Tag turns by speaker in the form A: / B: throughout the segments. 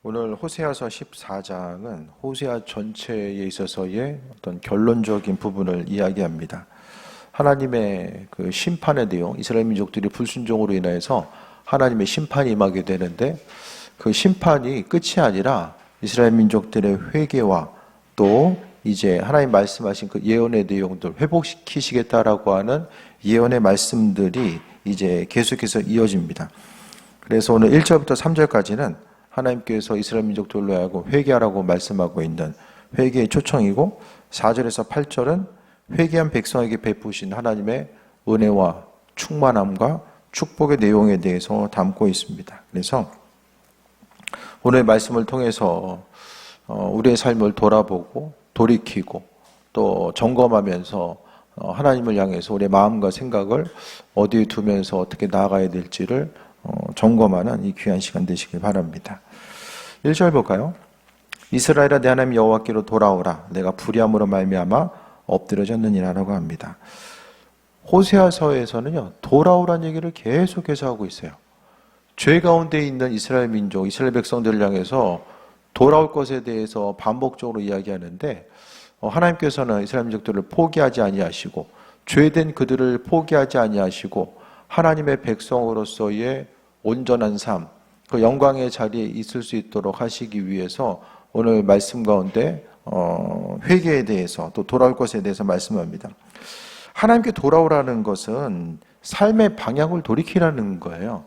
A: 오늘 호세아서 14장은 호세아 전체에 있어서의 어떤 결론적인 부분을 이야기합니다. 하나님의 그 심판의 내용, 이스라엘 민족들이 불순종으로 인해서 하나님의 심판이 임하게 되는데 그 심판이 끝이 아니라 이스라엘 민족들의 회개와 또 이제 하나님 말씀하신 그 예언의 내용들 회복시키시겠다라고 하는 예언의 말씀들이 이제 계속해서 이어집니다. 그래서 오늘 1절부터 3절까지는 하나님께서 이스라엘 민족들로 하여금 회개하라고 말씀하고 있는 회개의 초청이고 4절에서 8절은 회개한 백성에게 베푸신 하나님의 은혜와 충만함과 축복의 내용에 대해서 담고 있습니다. 그래서 오늘 말씀을 통해서 우리의 삶을 돌아보고 돌이키고 또 점검하면서 하나님을 향해서 우리의 마음과 생각을 어디에 두면서 어떻게 나아가야 될지를 점검하는 이 귀한 시간 되시길 바랍니다. 1절 볼까요? 이스라엘아 내 하나님 여호와께로 돌아오라 내가 불의함으로 말미암아 엎드려졌느니라라고 합니다. 호세아서에서는요 돌아오란 얘기를 계속해서 하고 있어요. 죄 가운데 있는 이스라엘 민족, 이스라엘 백성들을 향해서 돌아올 것에 대해서 반복적으로 이야기하는데 하나님께서는 이스라엘 민족들을 포기하지 아니하시고 죄된 그들을 포기하지 아니하시고 하나님의 백성으로서의 온전한 삶, 그 영광의 자리에 있을 수 있도록 하시기 위해서 오늘 말씀 가운데 회개에 대해서 또 돌아올 것에 대해서 말씀합니다. 하나님께 돌아오라는 것은 삶의 방향을 돌이키라는 거예요.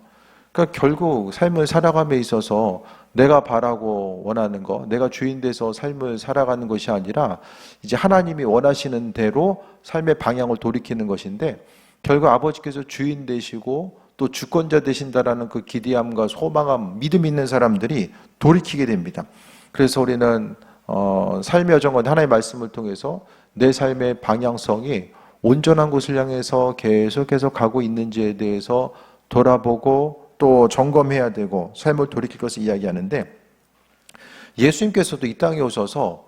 A: 그러니까 결국 삶을 살아감에 있어서 내가 바라고 원하는 거, 내가 주인 돼서 삶을 살아가는 것이 아니라 이제 하나님이 원하시는 대로 삶의 방향을 돌이키는 것인데 결국 아버지께서 주인 되시고 또 주권자 되신다라는 그 기대함과 소망함, 믿음 있는 사람들이 돌이키게 됩니다. 그래서 우리는 삶의 여정 가운데 하나님의 말씀을 통해서 내 삶의 방향성이 온전한 곳을 향해서 계속해서 가고 있는지에 대해서 돌아보고 또 점검해야 되고 삶을 돌이킬 것을 이야기하는데 예수님께서도 이 땅에 오셔서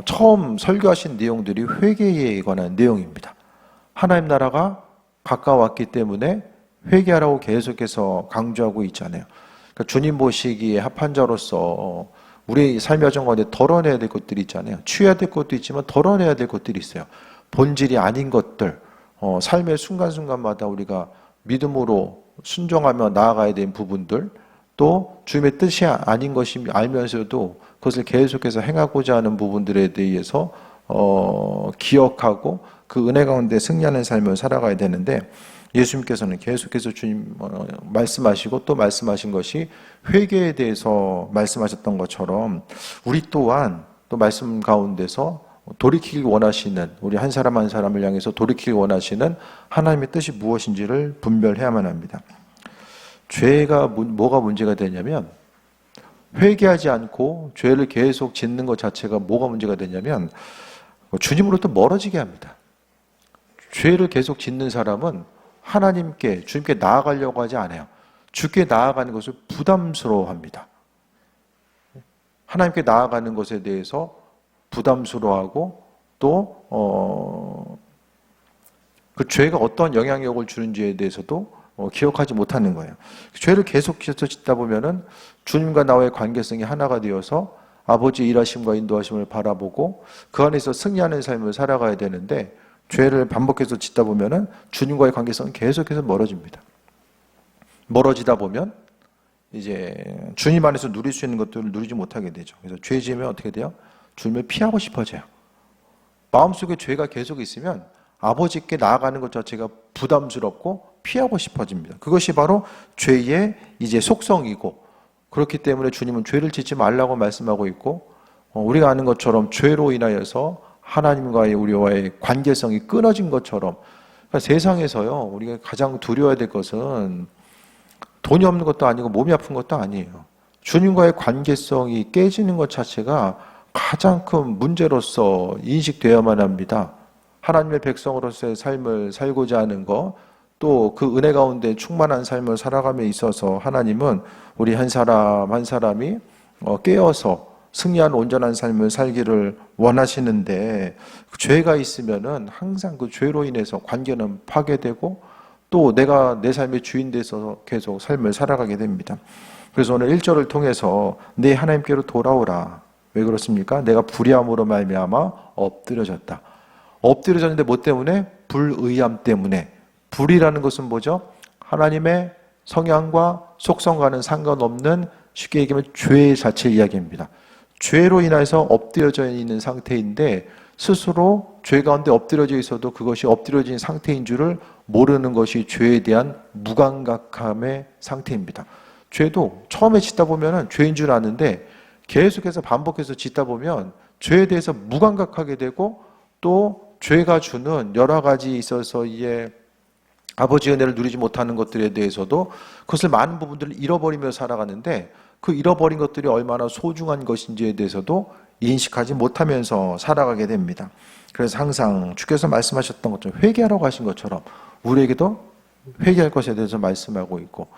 A: 처음 설교하신 내용들이 회개에 관한 내용입니다. 하나님 나라가 가까웠기 때문에 회개하라고 계속해서 강조하고 있잖아요. 그러니까 주님 보시기에 합한 자로서 우리 삶의 여정 가운데 덜어내야 될 것들이 있잖아요. 취해야 될 것도 있지만 덜어내야 될 것들이 있어요. 본질이 아닌 것들, 삶의 순간순간마다 우리가 믿음으로 순종하며 나아가야 되는 부분들, 또 주님의 뜻이 아닌 것이 알면서도 그것을 계속해서 행하고자 하는 부분들에 대해서 기억하고 그 은혜 가운데 승리하는 삶을 살아가야 되는데 예수님께서는 계속해서 주님 말씀하시고 또 말씀하신 것이 회개에 대해서 말씀하셨던 것처럼 우리 또한 또 말씀 가운데서 돌이키길 원하시는 우리 한 사람 한 사람을 향해서 돌이키길 원하시는 하나님의 뜻이 무엇인지를 분별해야만 합니다. 죄가 뭐가 문제가 되냐면 회개하지 않고 죄를 계속 짓는 것 자체가 뭐가 문제가 되냐면 주님으로부터 멀어지게 합니다. 죄를 계속 짓는 사람은 하나님께 주님께 나아가려고 하지 않아요. 주께 나아가는 것을 부담스러워합니다. 하나님께 나아가는 것에 대해서 부담스러워하고 또 그 죄가 어떤 영향력을 주는지에 대해서도 기억하지 못하는 거예요. 죄를 계속해서 짓다 보면은 주님과 나와의 관계성이 하나가 되어서 아버지의 일하심과 인도하심을 바라보고 그 안에서 승리하는 삶을 살아가야 되는데 죄를 반복해서 짓다 보면은 주님과의 관계성은 계속해서 멀어집니다. 멀어지다 보면 이제 주님 안에서 누릴 수 있는 것들을 누리지 못하게 되죠. 그래서 죄 지으면 어떻게 돼요? 주님을 피하고 싶어져요. 마음속에 죄가 계속 있으면 아버지께 나아가는 것 자체가 부담스럽고 피하고 싶어집니다. 그것이 바로 죄의 이제 속성이고 그렇기 때문에 주님은 죄를 짓지 말라고 말씀하고 있고 우리가 아는 것처럼 죄로 인하여서 하나님과의 우리와의 관계성이 끊어진 것처럼 그러니까 세상에서요 우리가 가장 두려워야 될 것은 돈이 없는 것도 아니고 몸이 아픈 것도 아니에요. 주님과의 관계성이 깨지는 것 자체가 가장 큰 문제로서 인식되어야만 합니다. 하나님의 백성으로서의 삶을 살고자 하는 것, 또 그 은혜 가운데 충만한 삶을 살아감에 있어서 하나님은 우리 한 사람 한 사람이 깨어서 승리한 온전한 삶을 살기를 원하시는데 죄가 있으면은 항상 그 죄로 인해서 관계는 파괴되고 또 내가 내 삶의 주인 돼서 계속 삶을 살아가게 됩니다. 그래서 오늘 1절을 통해서 내 하나님께로 돌아오라. 왜 그렇습니까? 내가 불의함으로 말미암아 엎드려졌다. 엎드려졌는데 뭐 때문에? 불의함 때문에. 불이라는 것은 뭐죠? 하나님의 성향과 속성과는 상관없는, 쉽게 얘기하면 죄 자체 이야기입니다. 죄로 인해서 엎드려져 있는 상태인데 스스로 죄 가운데 엎드려져 있어도 그것이 엎드려진 상태인 줄을 모르는 것이 죄에 대한 무감각함의 상태입니다. 죄도 처음에 짓다 보면은 죄인 줄 아는데 계속해서 반복해서 짓다 보면 죄에 대해서 무감각하게 되고, 또 죄가 주는 여러 가지 있어서의 아버지의 은혜를 누리지 못하는 것들에 대해서도 그것을 많은 부분들을 잃어버리며 살아가는데, 그 잃어버린 것들이 얼마나 소중한 것인지에 대해서도 인식하지 못하면서 살아가게 됩니다. 그래서 항상 주께서 말씀하셨던 것처럼 회개하라고 하신 것처럼 우리에게도 회개할 것에 대해서 말씀하고 있고,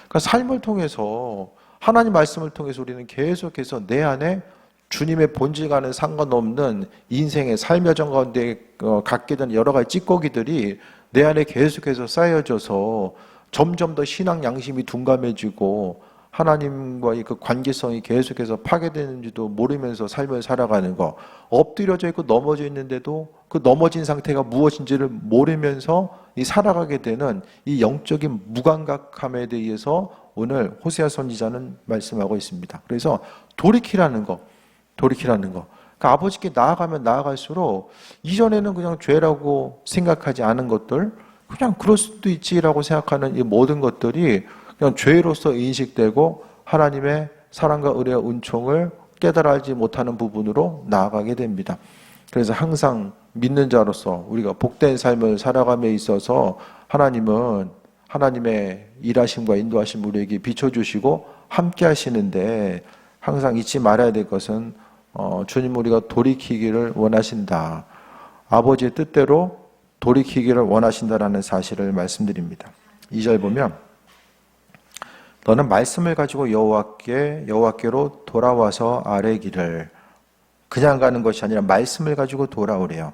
A: 그러니까 삶을 통해서, 하나님 말씀을 통해서 우리는 계속해서 내 안에 주님의 본질과는 상관없는 인생의 삶의 정 가운데 갖게 된 여러 가지 찌꺼기들이 내 안에 계속해서 쌓여져서 점점 더 신앙 양심이 둔감해지고 하나님과의 그 관계성이 계속해서 파괴되는지도 모르면서 삶을 살아가는 거, 엎드려져 있고 넘어져 있는데도 그 넘어진 상태가 무엇인지를 모르면서 이 살아가게 되는 이 영적인 무감각함에 대해서 오늘 호세아 선지자는 말씀하고 있습니다. 그래서 돌이키라는 거. 그러니까 아버지께 나아가면 나아갈수록 이전에는 그냥 죄라고 생각하지 않은 것들, 그냥 그럴 수도 있지라고 생각하는 이 모든 것들이 그냥 죄로서 인식되고 하나님의 사랑과 은혜와 은총을 깨달아 알지 못하는 부분으로 나아가게 됩니다. 그래서 항상 믿는 자로서 우리가 복된 삶을 살아감에 있어서 하나님은 하나님의 일하심과 인도하심 우리에게 비춰주시고 함께 하시는데, 항상 잊지 말아야 될 것은 주님 우리가 돌이키기를 원하신다. 아버지의 뜻대로 돌이키기를 원하신다라는 사실을 말씀드립니다. 2절 보면 너는 말씀을 가지고 여호와께로 돌아와서 아뢰기를, 그냥 가는 것이 아니라 말씀을 가지고 돌아오래요.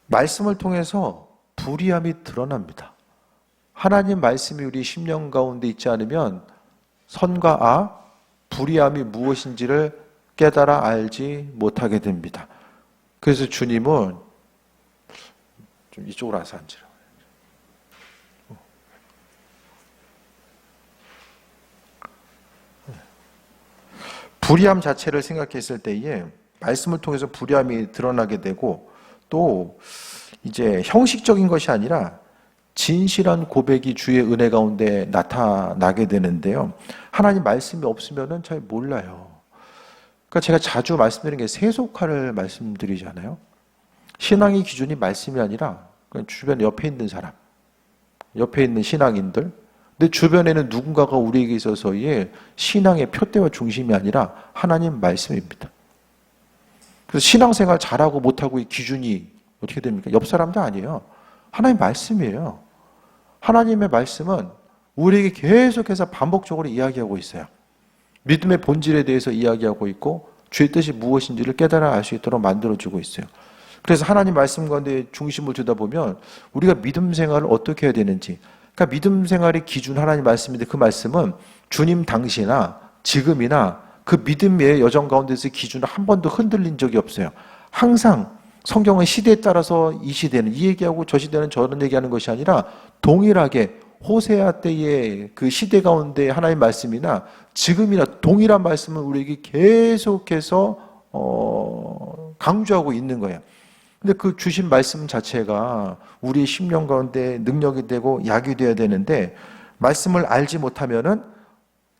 A: 말씀을 통해서 불의함이 드러납니다. 하나님 말씀이 우리 심령 가운데 있지 않으면 선과 악, 불의함이 무엇인지를 깨달아 알지 못하게 됩니다. 그래서 주님은 좀 이쪽으로 와서 앉으라. 불의함 자체를 생각했을 때에 말씀을 통해서 불의함이 드러나게 되고, 또 이제 형식적인 것이 아니라 진실한 고백이 주의 은혜 가운데 나타나게 되는데요. 하나님 말씀이 없으면은 잘 몰라요. 그러니까 제가 자주 말씀드리는 게 세속화를 말씀드리잖아요. 신앙의 기준이 말씀이 아니라 그냥 주변 옆에 있는 사람, 옆에 있는 신앙인들, 근데 주변에는 누군가가 우리에게 있어서의 신앙의 표대와 중심이 아니라 하나님 말씀입니다. 그래서 신앙생활 잘하고 못하고의 기준이 어떻게 됩니까? 옆 사람도 아니에요. 하나님 말씀이에요. 하나님의 말씀은 우리에게 계속해서 반복적으로 이야기하고 있어요. 믿음의 본질에 대해서 이야기하고 있고 주의 뜻이 무엇인지를 깨달아 알 수 있도록 만들어주고 있어요. 그래서 하나님 말씀 가운데 중심을 두다 보면 우리가 믿음 생활을 어떻게 해야 되는지, 그러니까 믿음 생활의 기준 하나님 말씀인데, 그 말씀은 주님 당시나 지금이나 그 믿음의 여정 가운데서의 기준을 한 번도 흔들린 적이 없어요. 항상 성경은 시대에 따라서 이 시대는 이 얘기하고 저 시대는 저런 얘기하는 것이 아니라 동일하게 호세아 때의 그 시대 가운데 하나님 말씀이나 지금이나 동일한 말씀을 우리에게 계속해서 강조하고 있는 거예요. 근데 그 주신 말씀 자체가 우리의 심령 가운데 능력이 되고 약이 되어야 되는데, 말씀을 알지 못하면은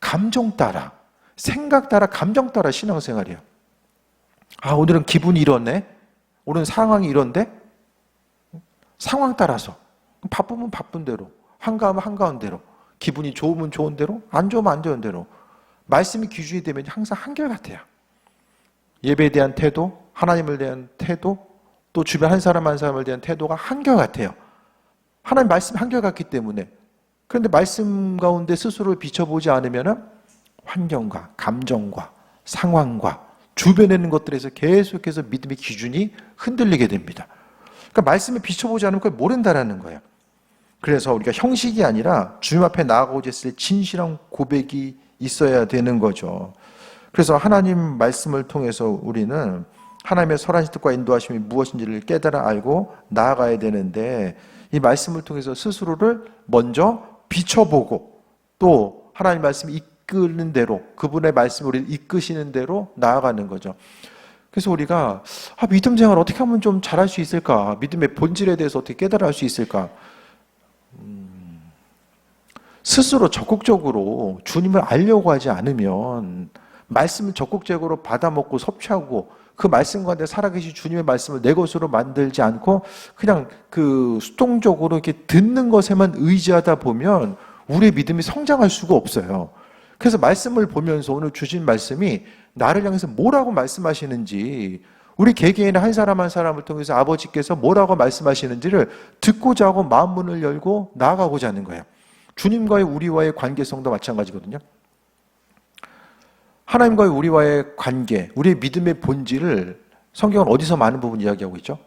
A: 감정 따라, 생각 따라, 감정 따라 신앙생활이에요. 아, 오늘은 기분이 이렇네? 오늘은 상황이 이런데? 상황 따라서. 바쁘면 바쁜 대로, 한가하면 한가한 대로, 기분이 좋으면 좋은 대로, 안 좋으면 안 좋은 대로. 말씀이 기준이 되면 항상 한결같아요. 예배에 대한 태도, 하나님을 대한 태도, 또 주변 한 사람 한 사람을 대한 태도가 한결같아요. 하나님 말씀이 한결같기 때문에. 그런데 말씀 가운데 스스로를 비춰보지 않으면 환경과 감정과 상황과 주변에 있는 것들에서 계속해서 믿음의 기준이 흔들리게 됩니다. 그러니까 말씀에 비춰보지 않으면 그걸 모른다라는 거예요. 그래서 우리가 형식이 아니라 주님 앞에 나아가고자 했을 때 진실한 고백이 있어야 되는 거죠. 그래서 하나님 말씀을 통해서 우리는 하나님의 선하신 뜻과 인도하심이 무엇인지를 깨달아 알고 나아가야 되는데, 이 말씀을 통해서 스스로를 먼저 비춰보고 또 하나님 말씀이 이끄는 대로, 그분의 말씀이 우리를 이끄시는 대로 나아가는 거죠. 그래서 우리가 믿음 생활 어떻게 하면 좀 잘할 수 있을까? 믿음의 본질에 대해서 어떻게 깨달아 수 있을까? 스스로 적극적으로 주님을 알려고 하지 않으면, 말씀을 적극적으로 받아먹고 섭취하고 그 말씀 가운데 살아계신 주님의 말씀을 내 것으로 만들지 않고 그냥 그 수동적으로 이렇게 듣는 것에만 의지하다 보면 우리의 믿음이 성장할 수가 없어요. 그래서 말씀을 보면서 오늘 주신 말씀이 나를 향해서 뭐라고 말씀하시는지, 우리 개개인의 한 사람 한 사람을 통해서 아버지께서 뭐라고 말씀하시는지를 듣고자 하고 마음 문을 열고 나아가고자 하는 거예요. 주님과의 우리와의 관계성도 마찬가지거든요. 하나님과의 우리와의 관계, 우리의 믿음의 본질을 성경은 어디서 많은 부분 이야기하고 있죠?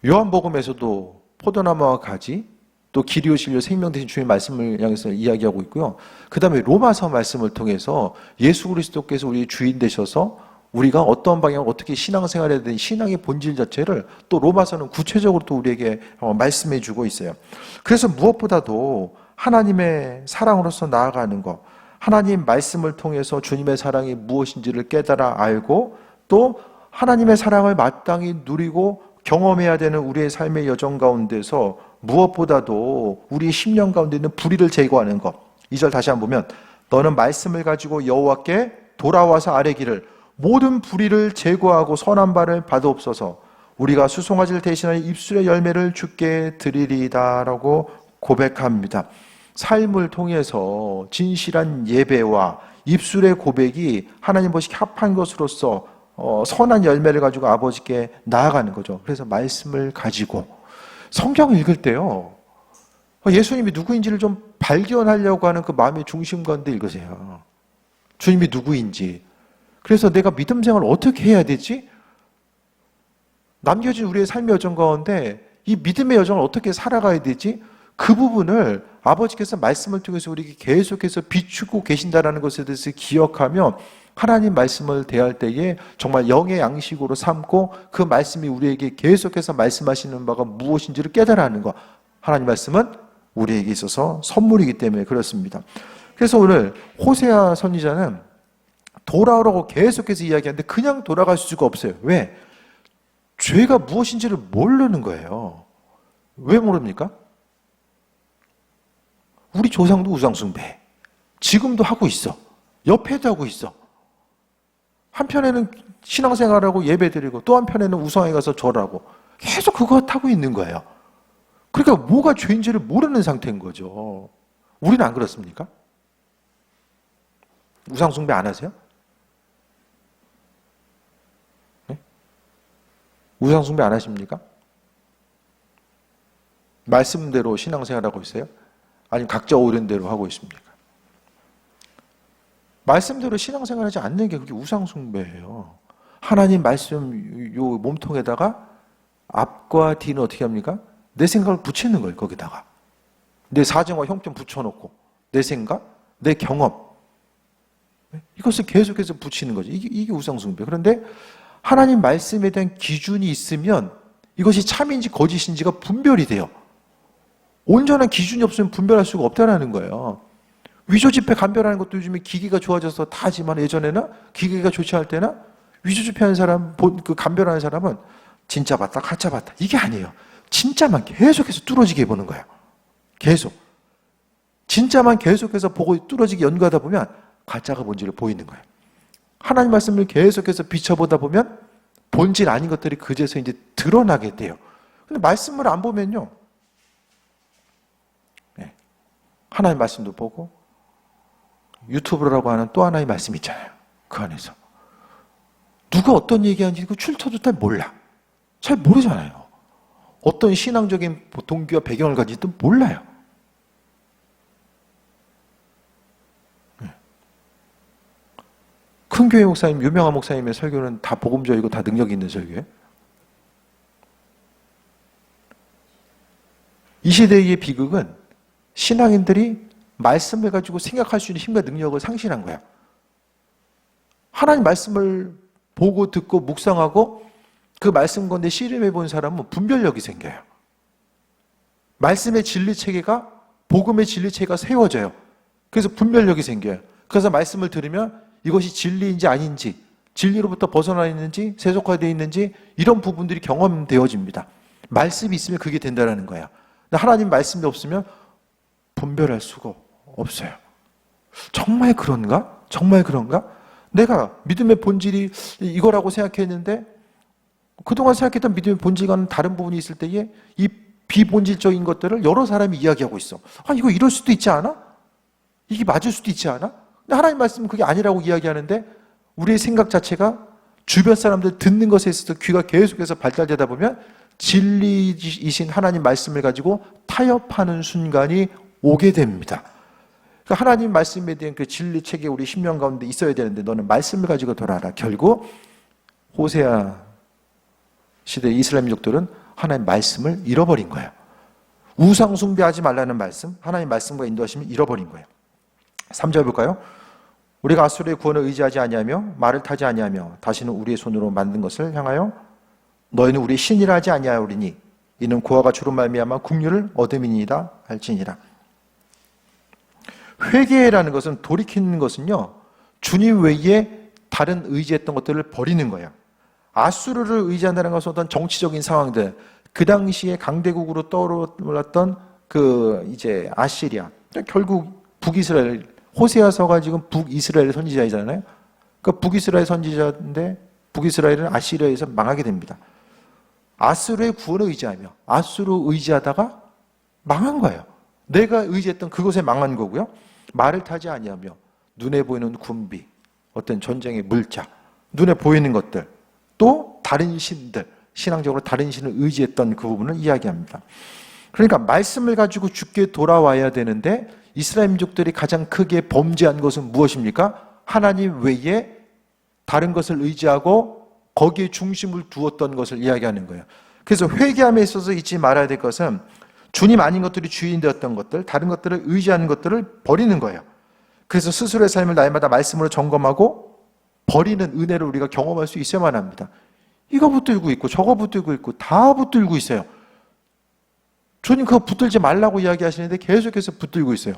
A: 요한복음에서도 포도나무와 가지, 또 길이요 진리요 생명 되신 주님의 말씀을 향해서 이야기하고 있고요. 그 다음에 로마서 말씀을 통해서 예수 그리스도께서 우리의 주인 되셔서 우리가 어떤 방향으로 어떻게 신앙생활해야 되는 신앙의 본질 자체를 또 로마서는 구체적으로 또 우리에게 말씀해 주고 있어요. 그래서 무엇보다도 하나님의 사랑으로서 나아가는 것, 하나님 말씀을 통해서 주님의 사랑이 무엇인지를 깨달아 알고 또 하나님의 사랑을 마땅히 누리고 경험해야 되는 우리의 삶의 여정 가운데서 무엇보다도 우리의 심령 가운데 있는 불의를 제거하는 것. 2절 다시 한번 보면, 너는 말씀을 가지고 여호와께 돌아와서 아뢰기를 모든 불의를 제거하고 선한 바를 받아옵소서. 우리가 수송아지를 대신하여 입술의 열매를 주께 드리리다라고 고백합니다. 삶을 통해서 진실한 예배와 입술의 고백이 하나님 보시기에 합한 것으로서 선한 열매를 가지고 아버지께 나아가는 거죠. 그래서 말씀을 가지고 성경을 읽을 때요, 예수님이 누구인지를 좀 발견하려고 하는 그 마음의 중심 가운데 읽으세요. 주님이 누구인지. 그래서 내가 믿음 생활을 어떻게 해야 되지? 남겨진 우리의 삶의 여정 가운데 이 믿음의 여정을 어떻게 살아가야 되지? 그 부분을 아버지께서 말씀을 통해서 우리에게 계속해서 비추고 계신다는 것에 대해서 기억하며 하나님 말씀을 대할 때에 정말 영의 양식으로 삼고 그 말씀이 우리에게 계속해서 말씀하시는 바가 무엇인지를 깨달아 하는 것. 하나님 말씀은 우리에게 있어서 선물이기 때문에 그렇습니다. 그래서 오늘 호세아 선지자는 돌아오라고 계속해서 이야기하는데 그냥 돌아갈 수가 없어요. 왜? 죄가 무엇인지를 모르는 거예요. 왜 모릅니까? 우리 조상도 우상숭배, 지금도 하고 있어. 옆에도 하고 있어. 한편에는 신앙생활하고 예배드리고 또 한편에는 우상에 가서 절하고 계속 그거 하고 있는 거예요. 그러니까 뭐가 죄인지를 모르는 상태인 거죠. 우리는 안 그렇습니까? 우상숭배 안 하세요? 네? 우상숭배 안 하십니까? 말씀대로 신앙생활하고 있어요? 아니면 각자 옳은 대로 하고 있습니까? 말씀대로 신앙생활하지 않는 게 그게 우상숭배예요. 하나님 말씀 요 몸통에다가 앞과 뒤는 어떻게 합니까? 내 생각을 붙이는 거예요. 거기다가 내 사정과 형편 붙여놓고 내 생각, 내 경험 이것을 계속해서 붙이는 거죠. 이게 우상숭배. 그런데 하나님 말씀에 대한 기준이 있으면 이것이 참인지 거짓인지가 분별이 돼요. 온전한 기준이 없으면 분별할 수가 없다는 거예요. 위조 지폐 감별하는 것도 요즘에 기기가 좋아져서 다 하지만 예전에는 기기가 좋지 않을 때는 위조 지폐하는 사람, 그 감별하는 사람은 진짜 봤다, 가짜 봤다 이게 아니에요. 진짜만 계속해서 뚫어지게 보는 거예요. 계속. 진짜만 계속해서 보고 뚫어지게 연구하다 보면 가짜가 뭔지를 보이는 거예요. 하나님 말씀을 계속해서 비춰보다 보면 본질 아닌 것들이 그제서 이제 드러나게 돼요. 근데 말씀을 안 보면요. 하나님 말씀도 보고 유튜브라고 하는 또 하나의 말씀 있잖아요. 그 안에서 누가 어떤 얘기하는지 그 출처도 잘 몰라. 잘 모르잖아요. 어떤 신앙적인 동기와 배경을 가지지도 몰라요. 큰 교회 목사님, 유명한 목사님의 설교는 다 복음적이고 다 능력 있는 설교예요. 이 시대의 비극은 신앙인들이 말씀을 가지고 생각할 수 있는 힘과 능력을 상실한 거야. 하나님 말씀을 보고 듣고 묵상하고 그 말씀 가운데 씨름해 본 사람은 분별력이 생겨요. 말씀의 진리체계가, 복음의 진리체계가 세워져요. 그래서 분별력이 생겨요. 그래서 말씀을 들으면 이것이 진리인지 아닌지, 진리로부터 벗어나 있는지, 세속화되어 있는지, 이런 부분들이 경험되어집니다. 말씀이 있으면 그게 된다는 거예요. 하나님 말씀이 없으면 분별할 수가 없어요. 정말 그런가? 정말 그런가? 내가 믿음의 본질이 이거라고 생각했는데 그동안 생각했던 믿음의 본질과는 다른 부분이 있을 때에 이 비본질적인 것들을 여러 사람이 이야기하고 있어. 이거 이럴 수도 있지 않아? 이게 맞을 수도 있지 않아? 근데 하나님 말씀은 그게 아니라고 이야기하는데 우리의 생각 자체가 주변 사람들 듣는 것에 있어서 귀가 계속해서 발달되다 보면 진리이신 하나님 말씀을 가지고 타협하는 순간이 오게 됩니다. 그러니까 하나님 말씀에 대한 그 진리 체계 우리 심령 가운데 있어야 되는데 너는 말씀을 가지고 돌아라. 결국 호세아 시대 이스라엘 민족들은 하나님 말씀을 잃어버린 거예요. 우상 숭배하지 말라는 말씀, 하나님 말씀과 인도하심을 잃어버린 거예요. 3절 볼까요? 우리가 아수르의 구원을 의지하지 아니하며 말을 타지 아니하며 다시는 우리의 손으로 만든 것을 향하여 너희는 우리 신이라 하지 아니하오리니 이는 고아가 주로 말미암아 국류를 얻음이니이다 할지니라. 회개라는 것은, 돌이키는 것은요, 주님 외에 다른 의지했던 것들을 버리는 거예요. 아수르를 의지한다는 것은 어떤 정치적인 상황들, 그 당시에 강대국으로 떠올랐던 이제 아시리아, 결국 북이스라엘, 호세아서가 지금 북이스라엘 선지자이잖아요. 그러니까 북이스라엘 선지자인데 북이스라엘은 아시리아에서 망하게 됩니다. 아수르의 구원을 의지하며 아수르 의지하다가 망한 거예요. 내가 의지했던 그곳에 망한 거고요. 말을 타지 아니하며 눈에 보이는 군비, 어떤 전쟁의 물자, 눈에 보이는 것들, 또 다른 신들, 신앙적으로 다른 신을 의지했던 그 부분을 이야기합니다. 그러니까 말씀을 가지고 주께 돌아와야 되는데 이스라엘 민족들이 가장 크게 범죄한 것은 무엇입니까? 하나님 외에 다른 것을 의지하고 거기에 중심을 두었던 것을 이야기하는 거예요. 그래서 회개함에 있어서 잊지 말아야 될 것은 주님 아닌 것들이 주인 되었던 것들, 다른 것들을 의지하는 것들을 버리는 거예요. 그래서 스스로의 삶을 날마다 말씀으로 점검하고 버리는 은혜를 우리가 경험할 수 있어야만 합니다. 이거 붙들고 있고 저거 붙들고 있고 다 붙들고 있어요. 주님 그거 붙들지 말라고 이야기하시는데 계속해서 붙들고 있어요.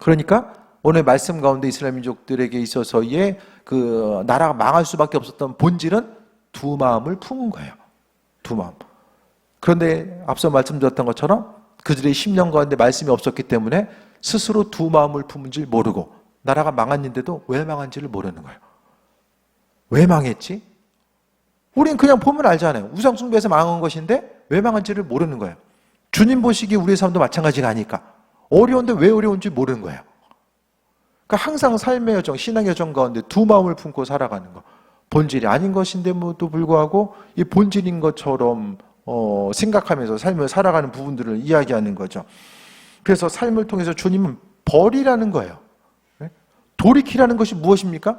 A: 그러니까 오늘 말씀 가운데 이스라엘 민족들에게 있어서의 그 나라가 망할 수밖에 없었던 본질은 두 마음을 품은 거예요. 두 마음. 그런데 앞서 말씀드렸던 것처럼 그들의 심령 가운데 말씀이 없었기 때문에 스스로 두 마음을 품은 줄 모르고 나라가 망했는데도 왜 망한지를 모르는 거예요. 왜 망했지? 우린 그냥 보면 알잖아요. 우상 숭배에서 망한 것인데 왜 망한지를 모르는 거예요. 주님 보시기에 우리의 삶도 마찬가지가 아니까 어려운데 왜 어려운지 모르는 거예요. 그러니까 항상 삶의 여정, 신앙의 여정 가운데 두 마음을 품고 살아가는 거. 본질이 아닌 것인데도 불구하고 이 본질인 것처럼 생각하면서 삶을 살아가는 부분들을 이야기하는 거죠. 그래서 삶을 통해서 주님은 버리라는 거예요. 돌이키라는 것이 무엇입니까?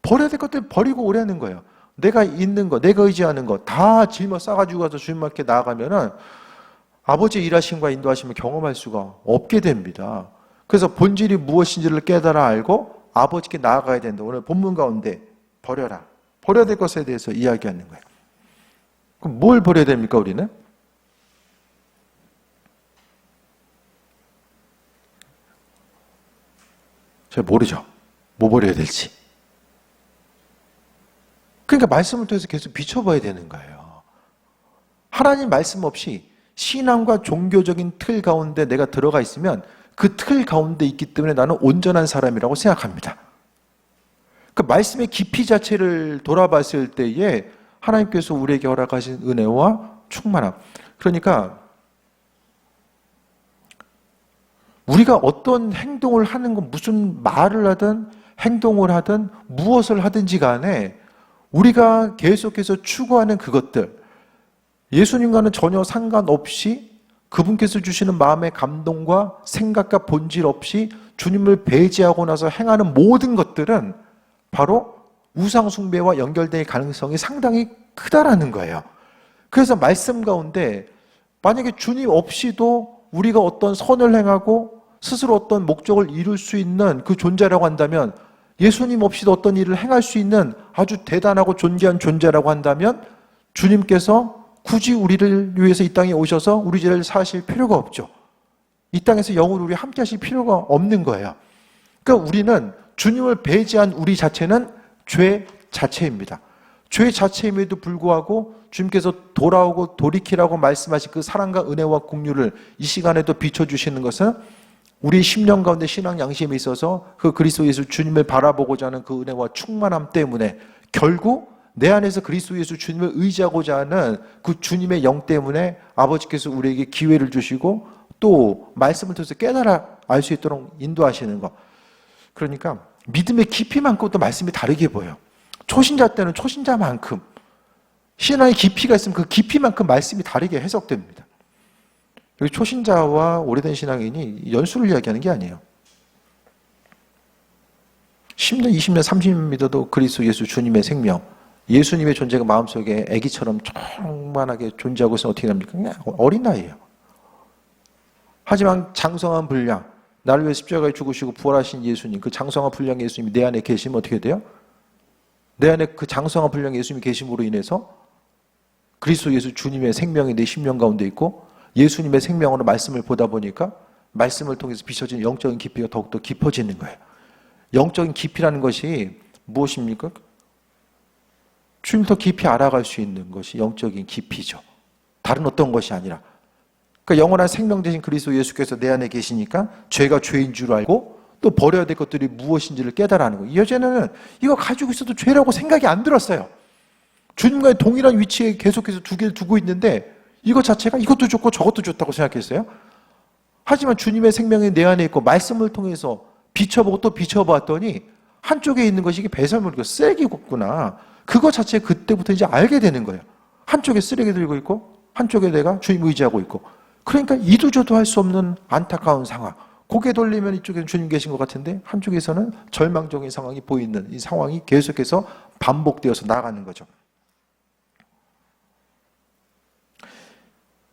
A: 버려야 될 것들 버리고 오라는 거예요. 내가 있는 거, 내가 의지하는 거 다 짊어 싸가지고 가서 주님 앞에 나아가면은 아버지의 일하심과 인도하심을 경험할 수가 없게 됩니다. 그래서 본질이 무엇인지를 깨달아 알고 아버지께 나아가야 된다. 오늘 본문 가운데 버려라. 버려야 될 것에 대해서 이야기하는 거예요. 그럼 뭘 버려야 됩니까, 우리는? 잘 모르죠. 뭐 버려야 될지. 그러니까 말씀을 통해서 계속 비춰봐야 되는 거예요. 하나님 말씀 없이 신앙과 종교적인 틀 가운데 내가 들어가 있으면 그 틀 가운데 있기 때문에 나는 온전한 사람이라고 생각합니다. 그 말씀의 깊이 자체를 돌아봤을 때에 하나님께서 우리에게 허락하신 은혜와 충만함. 그러니까 우리가 어떤 행동을 하는 건 무슨 말을 하든 행동을 하든 무엇을 하든지 간에 우리가 계속해서 추구하는 그것들, 예수님과는 전혀 상관없이 그분께서 주시는 마음의 감동과 생각과 본질 없이 주님을 배제하고 나서 행하는 모든 것들은 바로 우상 숭배와 연결될 가능성이 상당히 크다라는 거예요. 그래서 말씀 가운데 만약에 주님 없이도 우리가 어떤 선을 행하고 스스로 어떤 목적을 이룰 수 있는 그 존재라고 한다면, 예수님 없이도 어떤 일을 행할 수 있는 아주 대단하고 존귀한 존재라고 한다면 주님께서 굳이 우리를 위해서 이 땅에 오셔서 우리 죄를 사실 필요가 없죠. 이 땅에서 영으로 우리 함께 하실 필요가 없는 거예요. 그러니까 우리는 주님을 배제한 우리 자체는 죄 자체입니다. 죄 자체임에도 불구하고 주님께서 돌아오고 돌이키라고 말씀하신 그 사랑과 은혜와 긍휼을 이 시간에도 비춰주시는 것은 우리 심령 가운데 신앙 양심에 있어서 그 그리스도 예수 주님을 바라보고자 하는 그 은혜와 충만함 때문에, 결국 내 안에서 그리스도 예수 주님을 의지하고자 하는 그 주님의 영 때문에 아버지께서 우리에게 기회를 주시고 또 말씀을 통해서 깨달아 알 수 있도록 인도하시는 것. 그러니까 믿음의 깊이만큼 또 말씀이 다르게 보여요. 초신자 때는 초신자만큼, 신앙의 깊이가 있으면 그 깊이만큼 말씀이 다르게 해석됩니다. 여기 초신자와 오래된 신앙인이 연수를 이야기하는 게 아니에요. 10년, 20년, 30년 믿어도 그리스도 예수 주님의 생명, 예수님의 존재가 마음속에 아기처럼 충만하게 존재하고 있으면 어떻게 됩니까? 그냥 어린 나이에요. 하지만 장성한 분량, 나를 위해 십자가에 죽으시고 부활하신 예수님, 그 장성한 분량 예수님이 내 안에 계시면 어떻게 돼요? 내 안에 그 장성한 분량 예수님이 계심으로 인해서 그리스도 예수 주님의 생명이 내 심령 가운데 있고, 예수님의 생명으로 말씀을 보다 보니까 말씀을 통해서 비춰진 영적인 깊이가 더욱더 깊어지는 거예요. 영적인 깊이라는 것이 무엇입니까? 주님을 더 깊이 알아갈 수 있는 것이 영적인 깊이죠. 다른 어떤 것이 아니라. 그러니까 영원한 생명 되신 그리스도 예수께서 내 안에 계시니까 죄가 죄인 줄 알고 또 버려야 될 것들이 무엇인지를 깨달아는 거예요. 예전에는 이거 가지고 있어도 죄라고 생각이 안 들었어요. 주님과의 동일한 위치에 계속해서 두 개를 두고 있는데 이것 자체가 이것도 좋고 저것도 좋다고 생각했어요. 하지만 주님의 생명이 내 안에 있고 말씀을 통해서 비춰보고 또 비춰봤더니 한쪽에 있는 것이 이게 배설물이고 쓰레기구나. 그거 자체 그때부터 이제 알게 되는 거예요. 한쪽에 쓰레기 들고 있고 한쪽에 내가 주님 의지하고 있고. 그러니까 이도저도 할 수 없는 안타까운 상황. 고개 돌리면 이쪽에는 주님 계신 것 같은데 한쪽에서는 절망적인 상황이 보이는 이 상황이 계속해서 반복되어서 나아가는 거죠.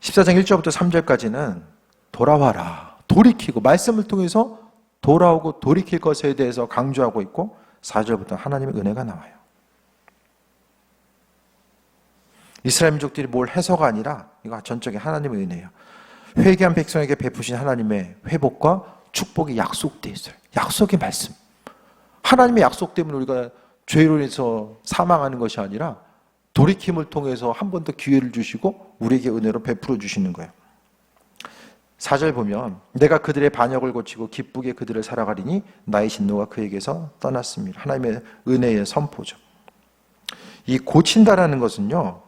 A: 14장 1절부터 3절까지는 돌아와라, 돌이키고 말씀을 통해서 돌아오고 돌이킬 것에 대해서 강조하고 있고, 4절부터 하나님의 은혜가 나와요. 이스라엘 민족들이 뭘 해서가 아니라 이거 전적인 하나님의 은혜예요. 회개한 백성에게 베푸신 하나님의 회복과 축복이 약속되어 있어요. 약속의 말씀. 하나님의 약속 때문에 우리가 죄로 인해서 사망하는 것이 아니라 돌이킴을 통해서 한 번 더 기회를 주시고 우리에게 은혜로 베풀어 주시는 거예요. 4절 보면 내가 그들의 반역을 고치고 기쁘게 그들을 살아가리니 나의 진노가 그에게서 떠났습니다. 하나님의 은혜의 선포죠. 이 고친다라는 것은요,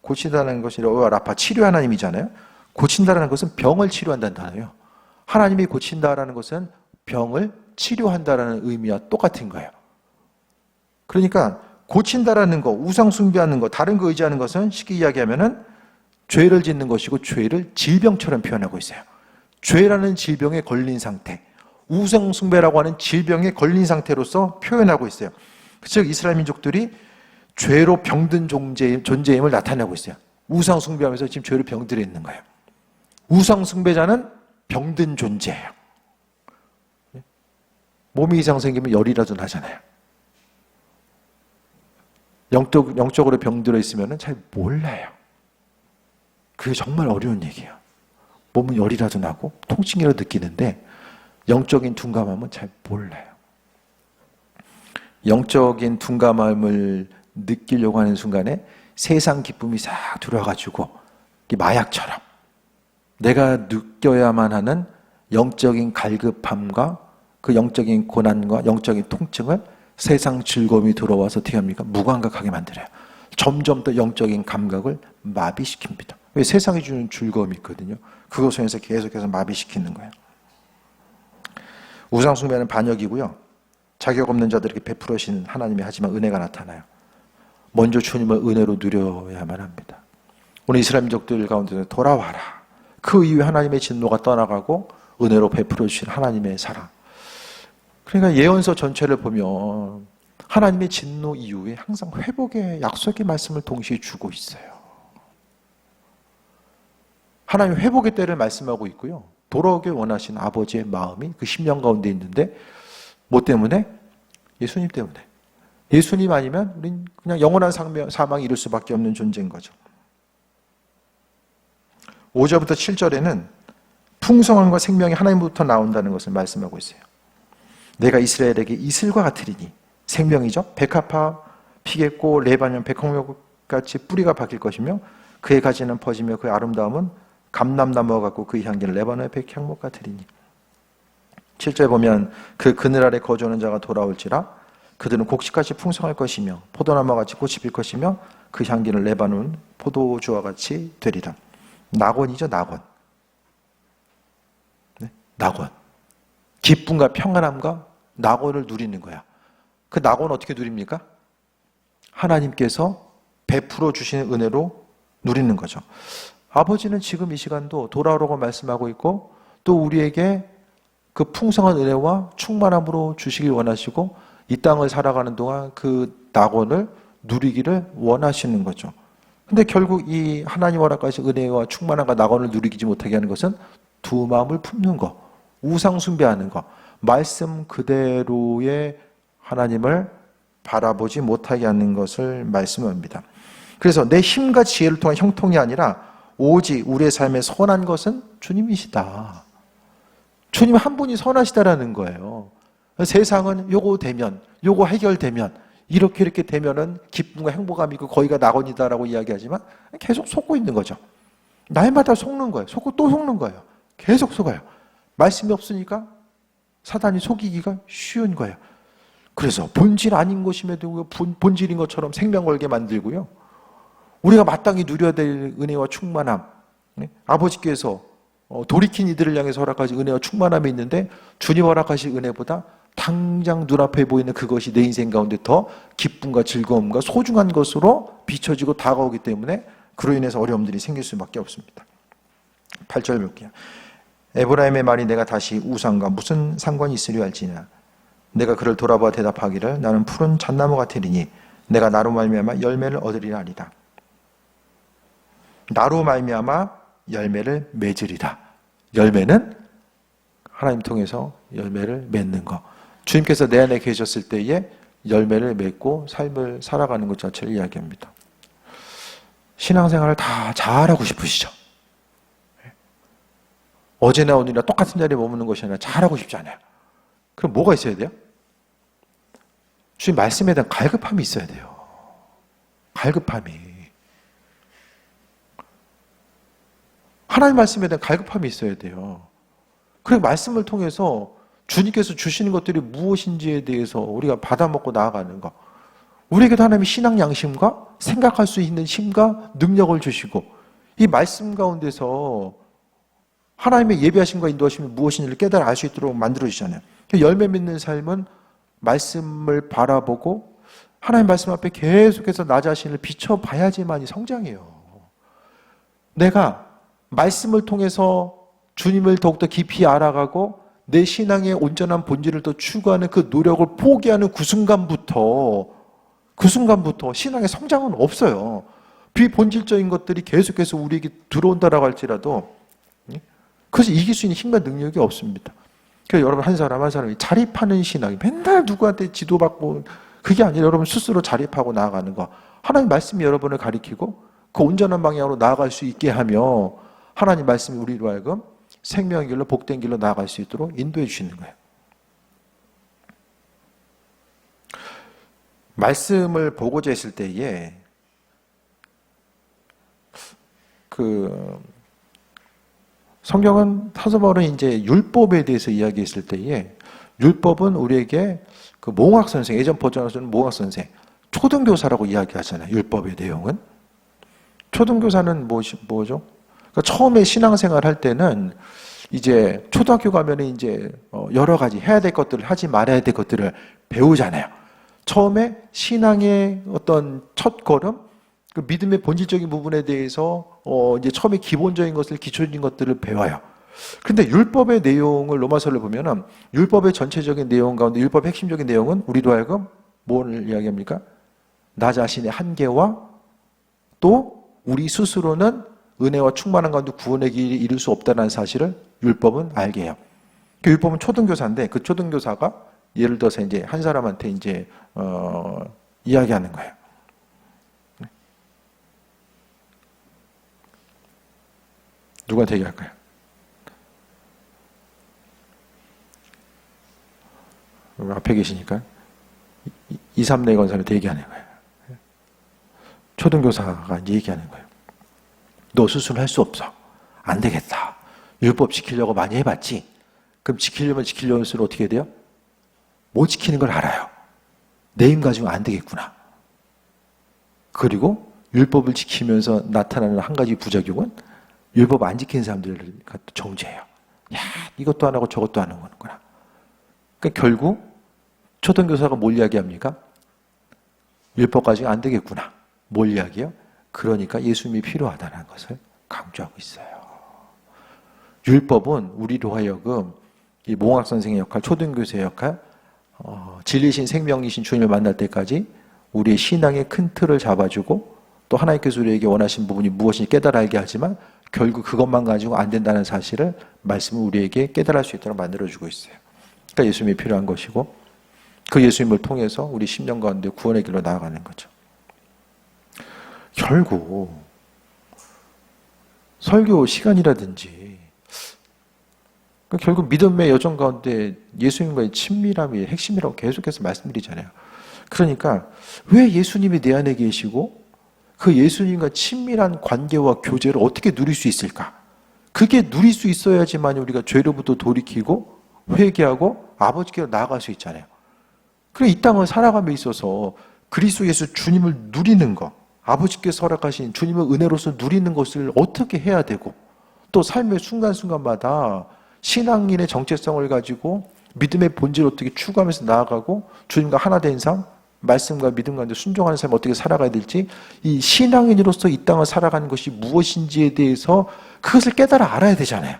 A: 고친다는 것이 라파 치료 하나님이잖아요. 고친다라는 것은 병을 치료한다는 단어예요. 하나님이 고친다라는 것은 병을 치료한다라는 의미와 똑같은 거예요. 그러니까 고친다라는 거, 우상 숭배하는 거, 다른 거 의지하는 것은 쉽게 이야기하면은 죄를 짓는 것이고 죄를 질병처럼 표현하고 있어요. 죄라는 질병에 걸린 상태, 우상 숭배라고 하는 질병에 걸린 상태로서 표현하고 있어요. 즉 이스라엘 민족들이 죄로 병든 존재임을 나타내고 있어요. 우상 숭배하면서 지금 죄로 병들어 있는 거예요. 우상 숭배자는 병든 존재예요. 몸이 이상 생기면 열이라도 나잖아요. 영적으로 병들어 있으면 잘 몰라요. 그게 정말 어려운 얘기예요. 몸은 열이라도 나고 통증이라도 느끼는데 영적인 둔감함은 잘 몰라요. 영적인 둔감함을 느끼려고 하는 순간에 세상 기쁨이 싹 들어와가지고 마약처럼 내가 느껴야만 하는 영적인 갈급함과 그 영적인 고난과 영적인 통증을 세상 즐거움이 들어와서 어떻게 합니까? 무감각하게 만들어요. 점점 더 영적인 감각을 마비시킵니다. 왜? 세상이 주는 즐거움이 있거든요. 그것을 해서 계속해서 마비시키는 거예요. 우상 숭배는 반역이고요. 자격 없는 자들에게 베풀으신 하나님이 하지만 은혜가 나타나요. 먼저 주님을 은혜로 누려야만 합니다. 오늘 이스라엘 민족들 가운데 돌아와라. 그 이후에 하나님의 진노가 떠나가고 은혜로 베풀어 주신 하나님의 사랑. 그러니까 예언서 전체를 보면 하나님의 진노 이후에 항상 회복의 약속의 말씀을 동시에 주고 있어요. 하나님 회복의 때를 말씀하고 있고요. 돌아오길 원하시는 아버지의 마음이 그 심령 가운데 있는데 뭐 때문에? 예수님 때문에. 예수님 아니면 우린 그냥 영원한 사망을 이룰 수밖에 없는 존재인 거죠. 5절부터 7절에는 풍성함과 생명이 하나님부터 나온다는 것을 말씀하고 있어요. 내가 이스라엘에게 이슬과 같으리니, 생명이죠. 백합화 피겠고 레바논 백홍목같이 뿌리가 박힐 것이며 그의 가지는 퍼지며 그의 아름다움은 감람나무와 같고 그의 향기는 레바논의 백향목 같으리니. 7절 보면 그 그늘 아래 거주하는 자가 돌아올지라 그들은 곡식같이 풍성할 것이며 포도나무와 같이 꽃이 필 것이며 그 향기는 레바논 포도주와 같이 되리라. 낙원이죠, 낙원. 네? 낙원. 기쁨과 평안함과 낙원을 누리는 거야. 그 낙원 어떻게 누립니까? 하나님께서 베풀어 주시는 은혜로 누리는 거죠. 아버지는 지금 이 시간도 돌아오라고 말씀하고 있고 또 우리에게 그 풍성한 은혜와 충만함으로 주시길 원하시고 이 땅을 살아가는 동안 그 낙원을 누리기를 원하시는 거죠. 근데 결국 이 하나님 허락하신 은혜와 충만함과 낙원을 누리지 못하게 하는 것은 두 마음을 품는 거, 우상 숭배하는 거, 말씀 그대로의 하나님을 바라보지 못하게 하는 것을 말씀합니다. 그래서 내 힘과 지혜를 통한 형통이 아니라 오직 우리의 삶에 선한 것은 주님이시다. 주님 한 분이 선하시다라는 거예요. 세상은 요거 되면, 요거 해결되면, 이렇게 되면은 기쁨과 행복감이 있고 거기가 낙원이다라고 이야기하지만 계속 속고 있는 거죠. 날마다 속는 거예요. 속고 또 속는 거예요. 계속 속아요. 말씀이 없으니까 사단이 속이기가 쉬운 거예요. 그래서 본질 아닌 것임에도 본질인 것처럼 생명 걸게 만들고요. 우리가 마땅히 누려야 될 은혜와 충만함, 아버지께서 돌이킨 이들을 향해서 허락하신 은혜와 충만함이 있는데 주님 허락하신 은혜보다 당장 눈앞에 보이는 그것이 내 인생 가운데 더 기쁨과 즐거움과 소중한 것으로 비춰지고 다가오기 때문에 그로 인해서 어려움들이 생길 수밖에 없습니다. 8절 볼게요. 에브라임의 말이 내가 다시 우상과 무슨 상관이 있으려 할지냐. 내가 그를 돌아보아 대답하기를 나는 푸른 잣나무 같으리니 내가 나로 말미암아 열매를 얻으리라 하리라. 나로 말미암아 열매를 맺으리라. 열매는 하나님 통해서 열매를 맺는 것. 주님께서 내 안에 계셨을 때에 열매를 맺고 삶을 살아가는 것 자체를 이야기합니다. 신앙생활을 다 잘하고 싶으시죠? 어제나 오늘이나 똑같은 자리에 머무는 것이 아니라 잘하고 싶지 않아요. 그럼 뭐가 있어야 돼요? 주님 말씀에 대한 갈급함이 있어야 돼요. 갈급함이. 하나님 말씀에 대한 갈급함이 있어야 돼요. 그리고 말씀을 통해서 주님께서 주시는 것들이 무엇인지에 대해서 우리가 받아먹고 나아가는 것. 우리에게도 하나님이 신앙 양심과 생각할 수 있는 힘과 능력을 주시고 이 말씀 가운데서 하나님의 예비하심과 인도하심이 무엇인지를 깨달아 알 수 있도록 만들어주시잖아요. 열매 맺는 삶은 말씀을 바라보고 하나님 말씀 앞에 계속해서 나 자신을 비춰봐야지만이 성장해요. 내가 말씀을 통해서 주님을 더욱더 깊이 알아가고 내 신앙의 온전한 본질을 더 추구하는 그 노력을 포기하는 그 순간부터 신앙의 성장은 없어요. 비본질적인 것들이 계속해서 우리에게 들어온다라고 할지라도 그래서 이길 수 있는 힘과 능력이 없습니다. 그래서 여러분 한 사람 한 사람이 자립하는 신앙이 맨날 누구한테 지도받고 그게 아니라 여러분 스스로 자립하고 나아가는 거. 하나님 말씀이 여러분을 가리키고 그 온전한 방향으로 나아갈 수 있게 하며 하나님 말씀이 우리로 하여금 생명의 길로 복된 길로 나아갈 수 있도록 인도해 주시는 거예요. 말씀을 보고자 했을 때에 성경은 사도 바울은 이제 율법에 대해서 이야기했을 때에 율법은 우리에게 그 몽학 선생, 예전 버전에서는 몽학 선생, 초등교사라고 이야기하잖아요. 율법의 내용은. 초등교사는 뭐죠? 그러니까 처음에 신앙생활 할 때는 이제 초등학교 가면은 이제 여러 가지 해야 될 것들을 하지 말아야 될 것들을 배우잖아요. 처음에 신앙의 어떤 첫 걸음, 그 믿음의 본질적인 부분에 대해서 이제 처음에 기본적인 것을 기초적인 것들을 배워요. 그런데 율법의 내용을 로마서를 보면은 율법의 전체적인 내용 가운데 율법의 핵심적인 내용은 우리도 하여금 뭘 이야기합니까? 나 자신의 한계와 또 우리 스스로는 은혜와 충만한 가운데 구원의 길을 이룰 수 없다는 사실을 율법은 알게 해요. 그 율법은 초등교사인데 그 초등교사가 예를 들어서 이제 한 사람한테 이제 이야기하는 거예요. 누구한테 얘기할까요? 앞에 계시니까 2,3내 건설한테 얘기하는 거예요. 초등교사가 이제 얘기하는 거예요. 너 수술할 수 없어. 안 되겠다. 율법 지키려고 많이 해봤지. 그럼 지키려면 지키려면서 어떻게 돼요? 못 지키는 걸 알아요. 내 힘 가지고는 안 되겠구나. 그리고 율법을 지키면서 나타나는 한 가지 부작용은 율법 안 지키는 사람들을 정죄해요. 야, 이것도 안 하고 저것도 안 하는 거구나. 그러니까 결국 초등교사가 뭘 이야기합니까? 율법 가지고 안 되겠구나. 뭘 이야기해요? 그러니까 예수님이 필요하다는 것을 강조하고 있어요. 율법은 우리로 하여금 이 몽학 선생의 역할, 초등교사의 역할, 진리신 생명이신 주님을 만날 때까지 우리의 신앙의 큰 틀을 잡아주고 또 하나님께서 우리에게 원하신 부분이 무엇인지 깨달아 알게 하지만 결국 그것만 가지고 안 된다는 사실을 말씀을 우리에게 깨달을 수 있도록 만들어주고 있어요. 그러니까 예수님이 필요한 것이고 그 예수님을 통해서 우리 심령 가운데 구원의 길로 나아가는 거죠. 결국 설교 시간이라든지 결국 믿음의 여정 가운데 예수님과의 친밀함이 핵심이라고 계속해서 말씀드리잖아요. 그러니까 왜 예수님이 내 안에 계시고 그 예수님과 친밀한 관계와 교제를 어떻게 누릴 수 있을까? 그게 누릴 수 있어야지만 우리가 죄로부터 돌이키고 회개하고 아버지께로 나아갈 수 있잖아요. 그래 이 땅을 살아감에 있어서 그리스도 예수 주님을 누리는 것, 아버지께서 허락하신 주님의 은혜로서 누리는 것을 어떻게 해야 되고 또 삶의 순간순간마다 신앙인의 정체성을 가지고 믿음의 본질을 어떻게 추구하면서 나아가고 주님과 하나 된 삶, 말씀과 믿음 가운데 순종하는 삶을 어떻게 살아가야 될지 이 신앙인으로서 이 땅을 살아가는 것이 무엇인지에 대해서 그것을 깨달아 알아야 되잖아요.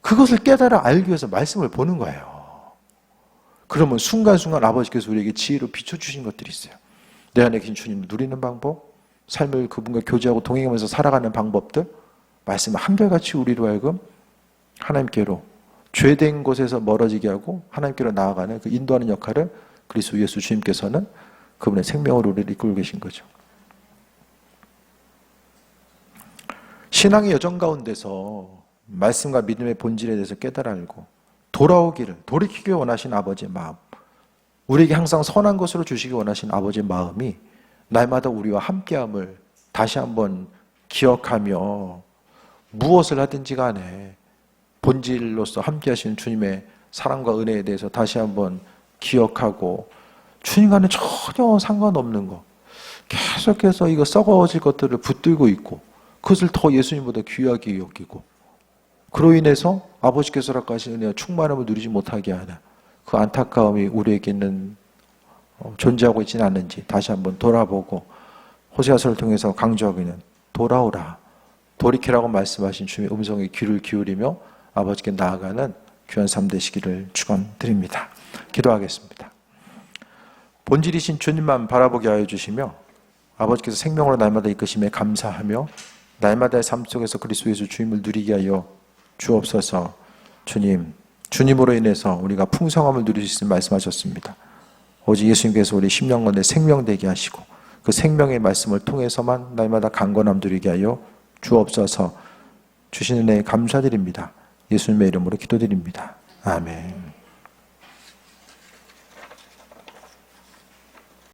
A: 그것을 깨달아 알기 위해서 말씀을 보는 거예요. 그러면 순간순간 아버지께서 우리에게 지혜로 비춰주신 것들이 있어요. 내 안에 계신 주님을 누리는 방법, 삶을 그분과 교제하고 동행하면서 살아가는 방법들, 말씀을 한결같이 우리로 하여금 하나님께로 죄된 곳에서 멀어지게 하고 하나님께로 나아가는 그 인도하는 역할을 그리스도 예수 주님께서는 그분의 생명으로 우리를 이끌고 계신 거죠. 신앙의 여정 가운데서 말씀과 믿음의 본질에 대해서 깨달아 알고 돌아오기를, 돌이키기 원하신 아버지의 마음, 우리에게 항상 선한 것으로 주시기 원하신 아버지의 마음이 날마다 우리와 함께함을 다시 한번 기억하며 무엇을 하든지 간에 본질로서 함께 하시는 주님의 사랑과 은혜에 대해서 다시 한번 기억하고 주님과는 전혀 상관없는 것, 계속해서 이거 썩어질 것들을 붙들고 있고 그것을 더 예수님보다 귀하게 여기고 그로 인해서 아버지께서 허락하신 은혜와 충만함을 누리지 못하게 하는 그 안타까움이 우리에게는 존재하고 있지는 않는지 다시 한번 돌아보고 호세아서를 통해서 강조하고 있는 돌아오라, 돌이키라고 말씀하신 주님의 음성에 귀를 기울이며 아버지께 나아가는 귀한 삶 되시기를 축원드립니다. 기도하겠습니다. 본질이신 주님만 바라보게 하여 주시며 아버지께서 생명으로 날마다 이끄심에 감사하며 날마다의 삶 속에서 그리스도 예수 주님을 누리게 하여 주옵소서. 주님으로 인해서 우리가 풍성함을 누릴 수 있음을 말씀하셨습니다. 오직 예수님께서 우리 심령 가운데 생명되게 하시고 그 생명의 말씀을 통해서만 날마다 강건함 누리게 하여 주옵소서. 주시는 은혜에 감사드립니다. 예수님의 이름으로 기도드립니다. 아멘.